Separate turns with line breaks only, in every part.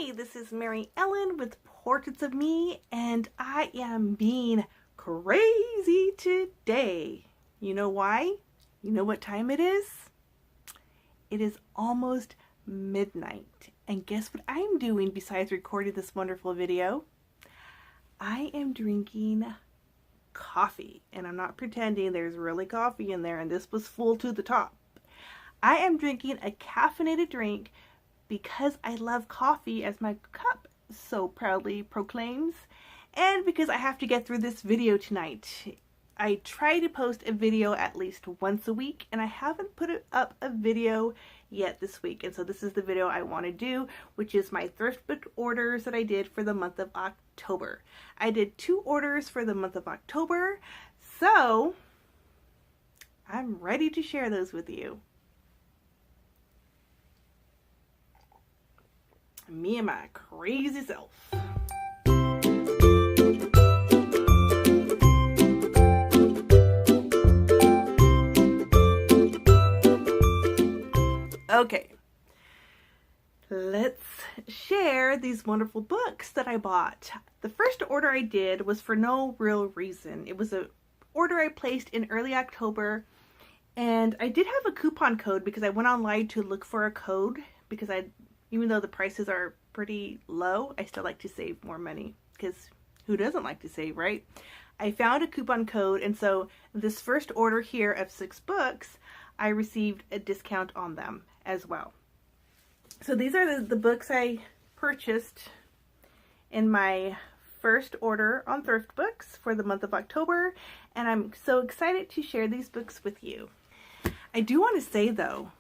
Hi, this is Mary Ellen with Portraits of Me, and I am being crazy today. You know why? You know what time it is? It is almost midnight, and guess what I'm doing besides recording this wonderful video? I am drinking coffee, and I'm not pretending there's really coffee in there, and this was full to the top. I am drinking a caffeinated drink because I love coffee, as my cup so proudly proclaims, and because I have to get through this video tonight. I try to post a video at least once a week, and I haven't put up a video yet this week, and so this is the video I want to do, which is my thrift book orders that I did for the month of October. I did 2 orders for the month of October, so I'm ready to share those with you. Me and my crazy self. Okay, let's share these wonderful books that I bought. The first order I did was for no real reason. It was an order I placed in early October, and I did have a coupon code because I went online to look for a code because even though the prices are pretty low, I still like to save more money, because who doesn't like to save, right? I found a coupon code, and so this first order here of 6 books, I received a discount on them as well. So these are the books I purchased in my first order on Thrift Books for the month of October, and I'm so excited to share these books with you. I do want to say, though,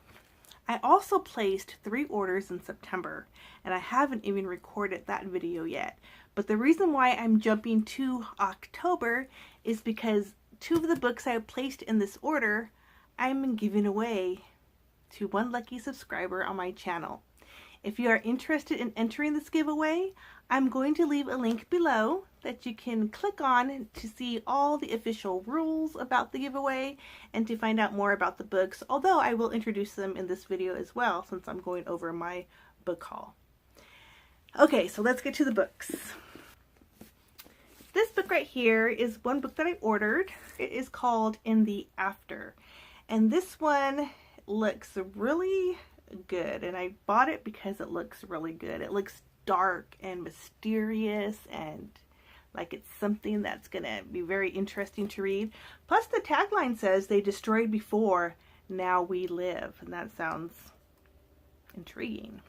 I also placed 3 orders in September, and I haven't even recorded that video yet. But the reason why I'm jumping to October is because 2 of the books I placed in this order, I'm giving away to one lucky subscriber on my channel. If you are interested in entering this giveaway, I'm going to leave a link below that you can click on to see all the official rules about the giveaway and to find out more about the books, although I will introduce them in this video as well since I'm going over my book haul. Okay, so let's get to the books. This book right here is one book that I ordered. It is called In the After, and this one looks really good, and I bought it because it looks really good. It looks dark and mysterious and like it's something that's gonna be very interesting to read. Plus the tagline says they destroyed before, now we live, and that sounds intriguing.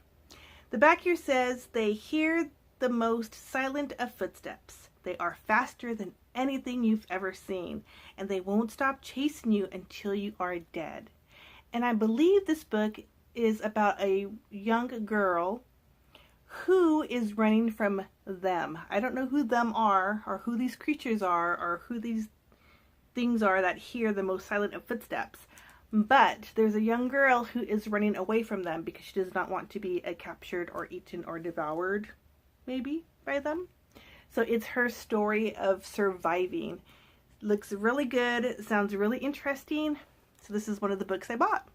The back here says they hear the most silent of footsteps. They are faster than anything you've ever seen, and they won't stop chasing you until you are dead. And I believe this book is about a young girl who is running from them. I don't know who them are, or who these creatures are, or who these things are that hear the most silent of footsteps. But there's a young girl who is running away from them because she does not want to be captured or eaten or devoured, maybe, by them. So it's her story of surviving. Looks really good, sounds really interesting. So this is one of the books I bought.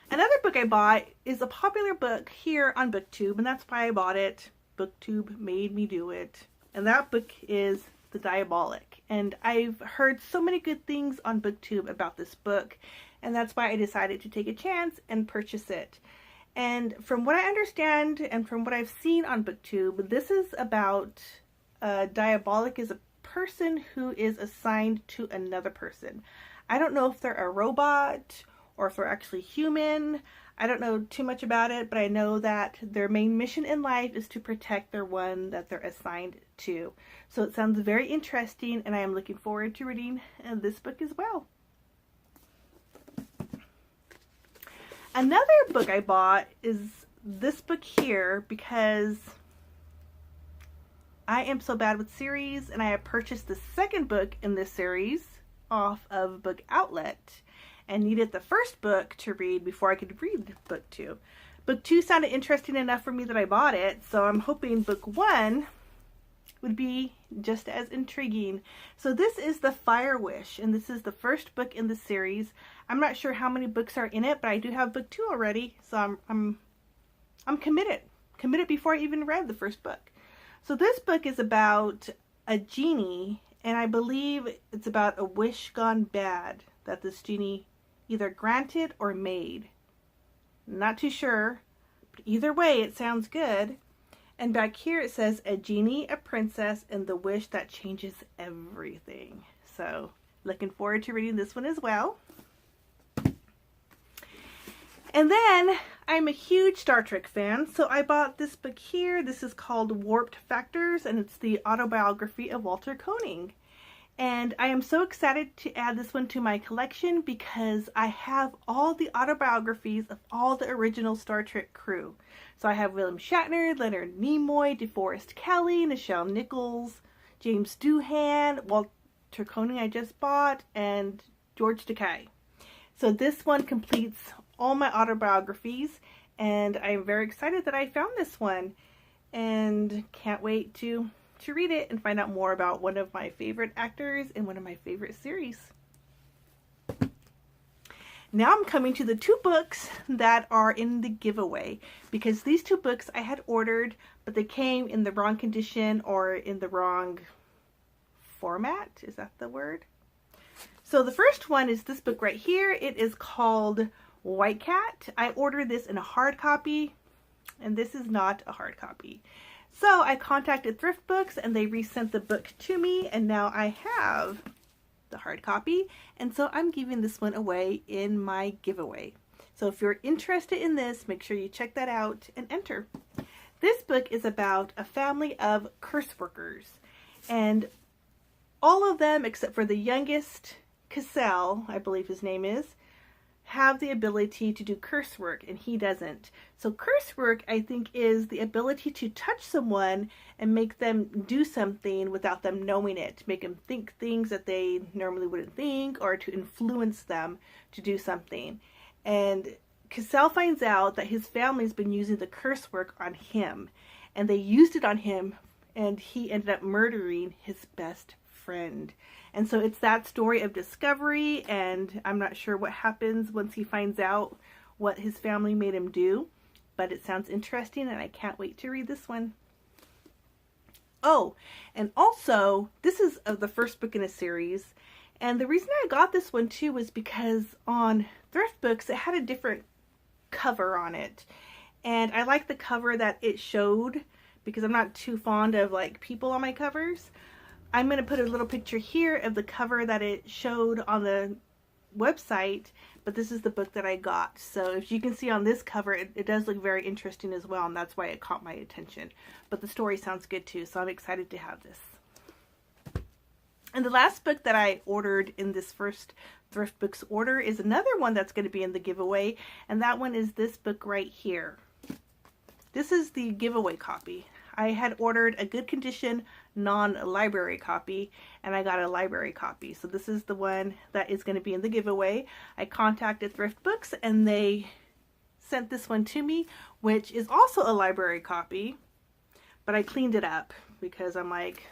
Another book I bought is a popular book here on BookTube, and that's why I bought it. BookTube made me do it. And that book is The Diabolic. And I've heard so many good things on BookTube about this book, and that's why I decided to take a chance and purchase it. And from what I understand and from what I've seen on BookTube, this is about Diabolic is a person who is assigned to another person. I don't know if they're a robot or if they're actually human. I don't know too much about it, but I know that their main mission in life is to protect their one that they're assigned to. So it sounds very interesting, and I am looking forward to reading this book as well. Another book I bought is this book here because I am so bad with series, and I have purchased the second book in this series off of Book Outlet and needed the first book to read before I could read book 2. Book 2 sounded interesting enough for me that I bought it, so I'm hoping book 1 would be just as intriguing. So this is The Fire Wish, and this is the first book in the series. I'm not sure how many books are in it, but I do have book 2 already, so I'm committed. Committed before I even read the first book. So this book is about a genie, and I believe it's about a wish gone bad that this genie either granted or made. Not too sure, but either way it sounds good. And back here it says, a genie, a princess, and the wish that changes everything. So looking forward to reading this one as well. And then I'm a huge Star Trek fan, so I bought this book here. This is called Warped Factors, and it's the autobiography of Walter Koenig. And I am so excited to add this one to my collection because I have all the autobiographies of all the original Star Trek crew. So I have William Shatner, Leonard Nimoy, DeForest Kelley, Nichelle Nichols, James Doohan, Walter Koenig I just bought, and George Takei. So this one completes all my autobiographies, and I'm very excited that I found this one and can't wait to read it and find out more about one of my favorite actors in one of my favorite series. Now I'm coming to the 2 books that are in the giveaway, because these 2 books I had ordered, but they came in the wrong condition or in the wrong format. Is that the word? So the first one is this book right here. It is called White Cat. I ordered this in a hard copy, and this is not a hard copy. So I contacted Thrift Books and they resent the book to me, and now I have the hard copy, and so I'm giving this one away in my giveaway. So if you're interested in this, make sure you check that out and enter. This book is about a family of curse workers, and all of them except for the youngest, Cassell, I believe his name is, have the ability to do curse work, and he doesn't. So curse work, I think, is the ability to touch someone and make them do something without them knowing it, to make them think things that they normally wouldn't think, or to influence them to do something. And Cassell finds out that his family's been using the curse work on him, and they used it on him, and he ended up murdering his best friend. And so it's that story of discovery, and I'm not sure what happens once he finds out what his family made him do, but it sounds interesting and I can't wait to read this one. Oh, and also this is the first book in a series, and the reason I got this one too was because on Thrift Books it had a different cover on it, and I like the cover that it showed because I'm not too fond of like people on my covers. I'm going to put a little picture here of the cover that it showed on the website, but this is the book that I got. So if you can see on this cover, it does look very interesting as well, and that's why it caught my attention. But the story sounds good too, so I'm excited to have this. And the last book that I ordered in this first Thrift Books order is another one that's going to be in the giveaway, and that one is this book right here. This is the giveaway copy. I had ordered a good condition non-library copy, and I got a library copy. So this is the one that is going to be in the giveaway. I contacted Thrift Books and they sent this one to me, which is also a library copy, but I cleaned it up because I'm like,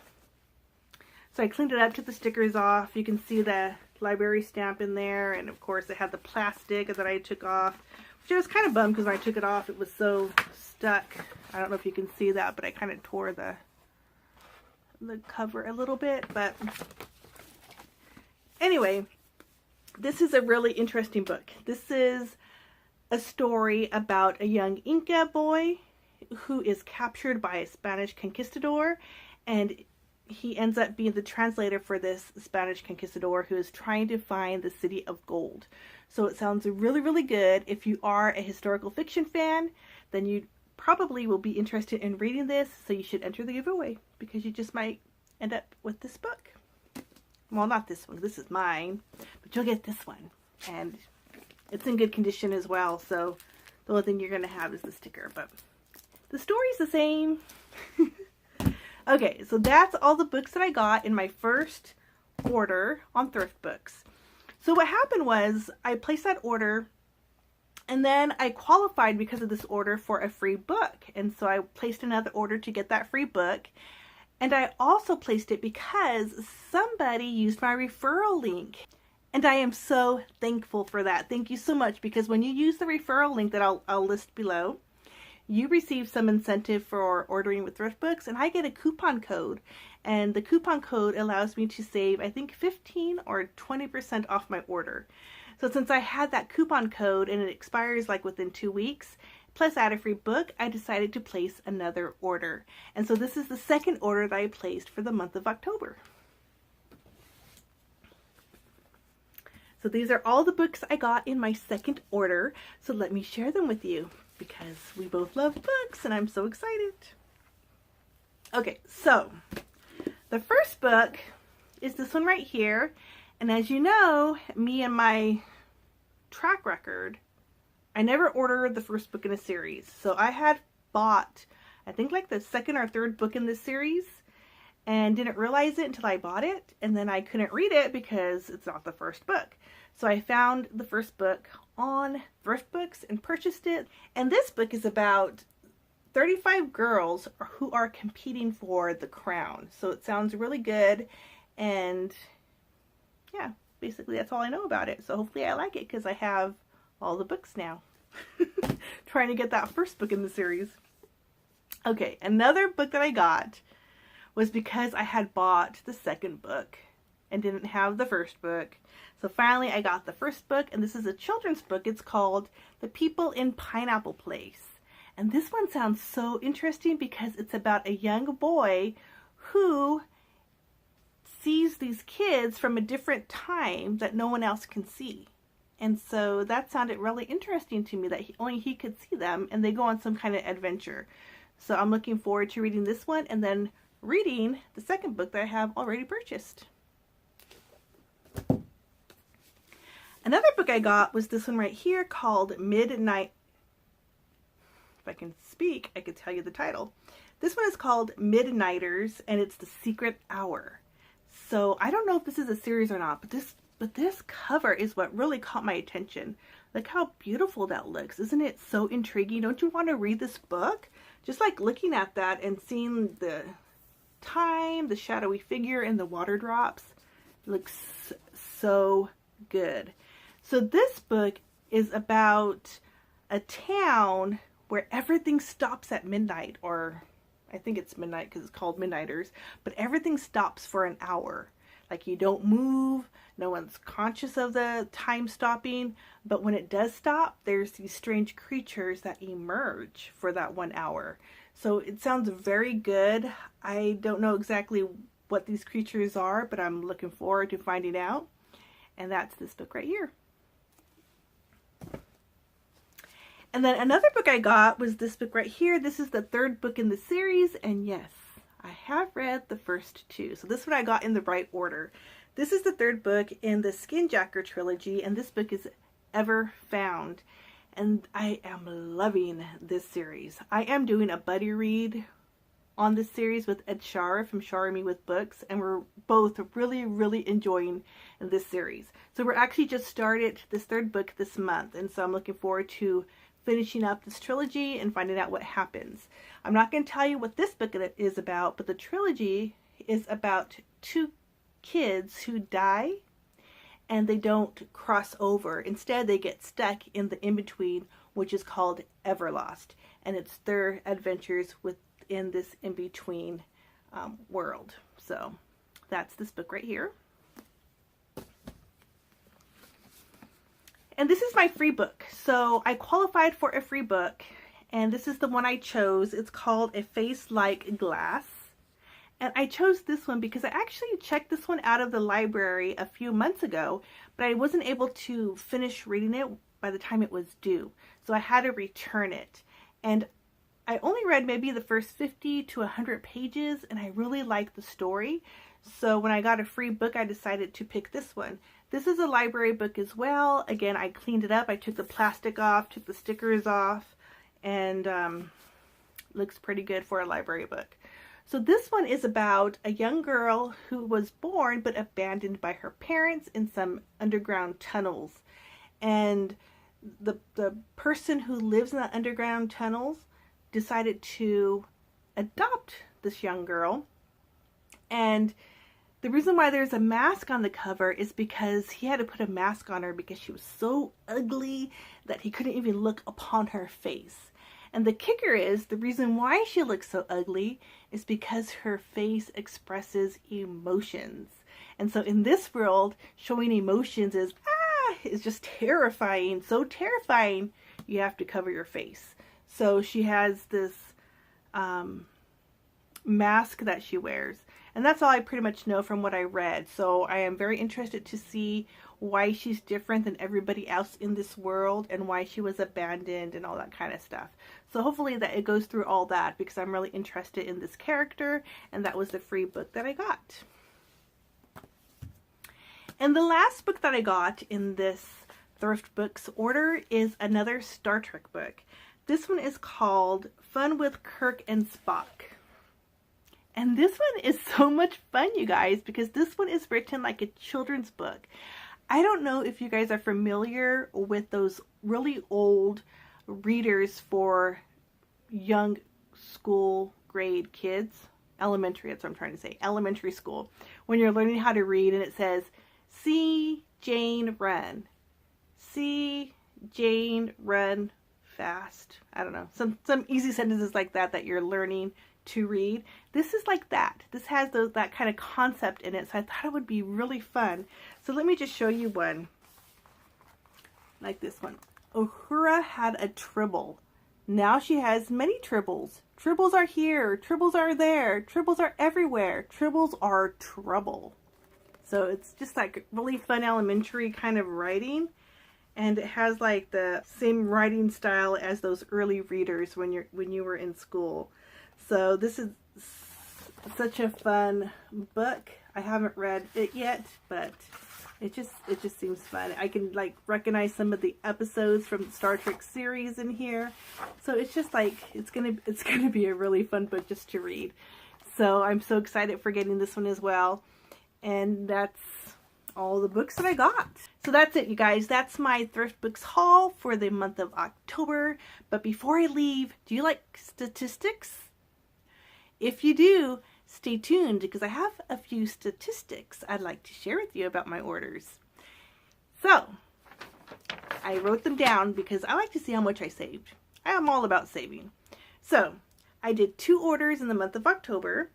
so I cleaned it up, took the stickers off. You can see the library stamp in there, and of course it had the plastic that I took off, which I was kind of bummed because when I took it off it was so stuck. I don't know if you can see that, but I kind of tore the cover a little bit. But anyway, this is a really interesting book. This is a story about a young Inca boy who is captured by a Spanish conquistador, and he ends up being the translator for this Spanish conquistador who is trying to find the city of gold. So it sounds really, really good. If you are a historical fiction fan, then you probably will be interested in reading this, so you should enter the giveaway because you just might end up with this book. Well, not this one, this is mine, but you'll get this one, and it's in good condition as well, so the only thing you're going to have is the sticker, but the story's the same. Okay, so that's all the books that I got in my first order on Thrift Books. So what happened was I placed that order, and then I qualified because of this order for a free book. And so I placed another order to get that free book. And I also placed it because somebody used my referral link. And I am so thankful for that. Thank you so much, because when you use the referral link that I'll list below, you receive some incentive for ordering with thrift books, and I get a coupon code. And the coupon code allows me to save, I think, 15 or 20% off my order. So since I had that coupon code and it expires like within 2 weeks, plus add a free book, I decided to place another order. And so this is the second order that I placed for the month of October. So these are all the books I got in my second order. So let me share them with you, because we both love books and I'm so excited. Okay, so the first book is this one right here. And as you know, me and my track record, I never ordered the first book in a series. So I had bought, I think, like the second or third book in this series and didn't realize it until I bought it. And then I couldn't read it because it's not the first book. So I found the first book on thrift books and purchased it. And this book is about 35 girls who are competing for the crown. So it sounds really good. And yeah, basically that's all I know about it. So hopefully I like it, because I have all the books now. Trying to get that first book in the series. Okay, another book that I got was because I had bought the second book and didn't have the first book. So finally I got the first book, and this is a children's book. It's called The People in Pineapple Place. And this one sounds so interesting because it's about a young boy who sees these kids from a different time that no one else can see. And so that sounded really interesting to me, that only he could see them, and they go on some kind of adventure. So I'm looking forward to reading this one and then reading the second book that I have already purchased. Another book I got was this one right here called Midnight. If I can speak, I could tell you the title. This one is called Midnighters, and it's the Secret Hour. So I don't know if this is a series or not, but this cover is what really caught my attention. Look how beautiful that looks. Isn't it so intriguing? Don't you want to read this book? Just like looking at that and seeing the time, the shadowy figure, and the water drops. It looks so good. So this book is about a town where everything stops at midnight, or I think it's midnight because it's called Midnighters, but everything stops for an hour. Like, you don't move, no one's conscious of the time stopping, but when it does stop, there's these strange creatures that emerge for that 1 hour. So it sounds very good. I don't know exactly what these creatures are, but I'm looking forward to finding out. And that's this book right here. And then another book I got was this book right here. This is the third book in the series, and yes, I have read the first two. So this one I got in the right order. This is the third book in the Skinjacker trilogy, and this book is Ever Found. And I am loving this series. I am doing a buddy read on this series with Ed Shar from Shar and Me with Books, and we're both really enjoying this series. So we're actually just started this third book this month, and so I'm looking forward to finishing up this trilogy and finding out what happens. I'm not going to tell you what this book is about, but the trilogy is about two kids who die and they don't cross over. Instead, they get stuck in the in-between, which is called Everlost. And it's their adventures within this in-between world. So that's this book right here. And this is my free book. So I qualified for a free book, and this is the one I chose. It's called A Face Like Glass. And I chose this one because I actually checked this one out of the library a few months ago, but I wasn't able to finish reading it by the time it was due. So I had to return it. And I only read maybe the first 50 to 100 pages, and I really liked the story. So when I got a free book, I decided to pick this one. This is a library book as well. Again, I cleaned it up. I took the plastic off, took the stickers off, and looks pretty good for a library book. So this one is about a young girl who was born but abandoned by her parents in some underground tunnels. And the person who lives in the underground tunnels decided to adopt this young girl. And The reason why there's a mask on the cover is because he had to put a mask on her because she was so ugly that he couldn't even look upon her face. And the kicker is, the reason why she looks so ugly is because her face expresses emotions. And so in this world, showing emotions is just terrifying. So terrifying, you have to cover your face. So she has this mask that she wears. And that's all I pretty much know from what I read. So I am very interested to see why she's different than everybody else in this world and why she was abandoned and all that kind of stuff. So hopefully that it goes through all that because I'm really interested in this character, and that was the free book that I got. And the last book that I got in this Thrift Books order is another Star Trek book. This one is called Fun with Kirk and Spock. And this one is so much fun, you guys, because this one is written like a children's book. I don't know if you guys are familiar with those really old readers for young school grade kids. Elementary, that's what I'm trying to say. Elementary school. When you're learning how to read and it says, "See Jane run. See Jane run fast." I don't know. Some easy sentences like that you're learning to read. This is like that. This has that kind of concept in it, so I thought it would be really fun. So let me just show you one like this one. Uhura had a tribble. Now she has many tribbles. Tribbles are here. Tribbles are there. Tribbles are everywhere. Tribbles are trouble. So it's just like really fun elementary kind of writing. And it has like the same writing style as those early readers when you were in school. So this is such a fun book. I haven't read it yet, but it just seems fun. I can like recognize some of the episodes from the Star Trek series in here. So it's just like it's gonna be a really fun book just to read. So I'm so excited for getting this one as well. And that's all the books that I got. So that's it, you guys. That's my Thrift Books haul for the month of October. But before I leave, do you like statistics? If you do, stay tuned because I have a few statistics I'd like to share with you about my orders. So, I wrote them down because I like to see how much I saved. I am all about saving. So, I did 2 orders in the month of October.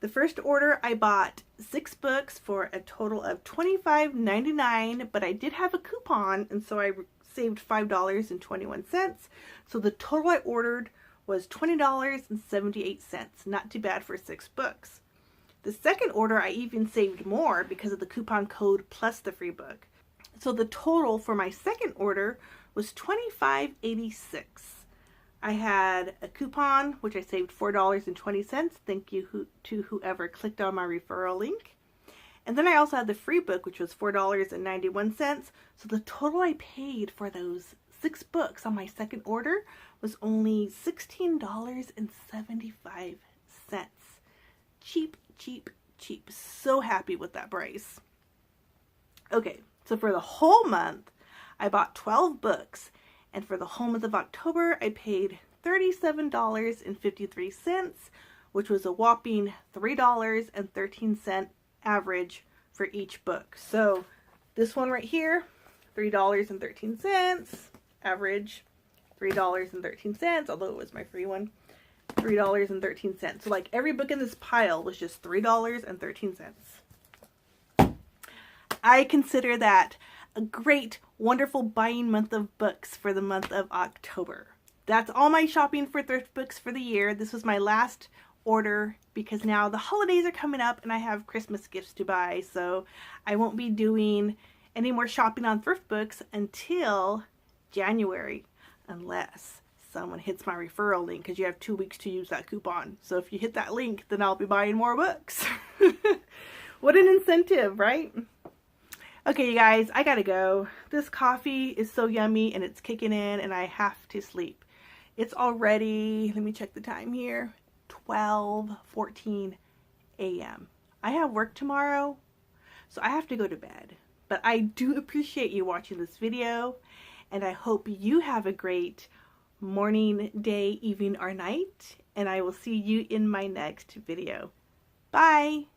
The first order, I bought 6 books for a total of $25.99, but I did have a coupon, and so I saved $5.21. So the total I ordered was $20.78. Not too bad for 6 books. The second order, I even saved more because of the coupon code plus the free book. So the total for my second order was $25.86. I had a coupon, which I saved $4.20. Thank you to whoever clicked on my referral link. And then I also had the free book, which was $4.91. So the total I paid for those 6 books on my second order was only $16.75. Cheap, cheap, cheap. So happy with that price. Okay, so for the whole month, I bought 12 books. And for the whole month of October, I paid $37.53, which was a whopping $3.13 average for each book. So this one right here, $3.13, average $3.13, although it was my free one, $3.13. So like every book in this pile was just $3.13. I consider that a great, wonderful buying month of books for the month of October. That's all my shopping for Thrift Books for the year. This was my last order because now the holidays are coming up and I have Christmas gifts to buy. So I won't be doing any more shopping on Thrift Books until January, unless someone hits my referral link, because you have 2 weeks to use that coupon. So if you hit that link, then I'll be buying more books. What an incentive, right? Okay, you guys, I gotta go. This coffee is so yummy and it's kicking in and I have to sleep. It's already, let me check the time here, 12:14 a.m. I have work tomorrow, so I have to go to bed. But I do appreciate you watching this video, and I hope you have a great morning, day, evening, or night, and I will see you in my next video. Bye!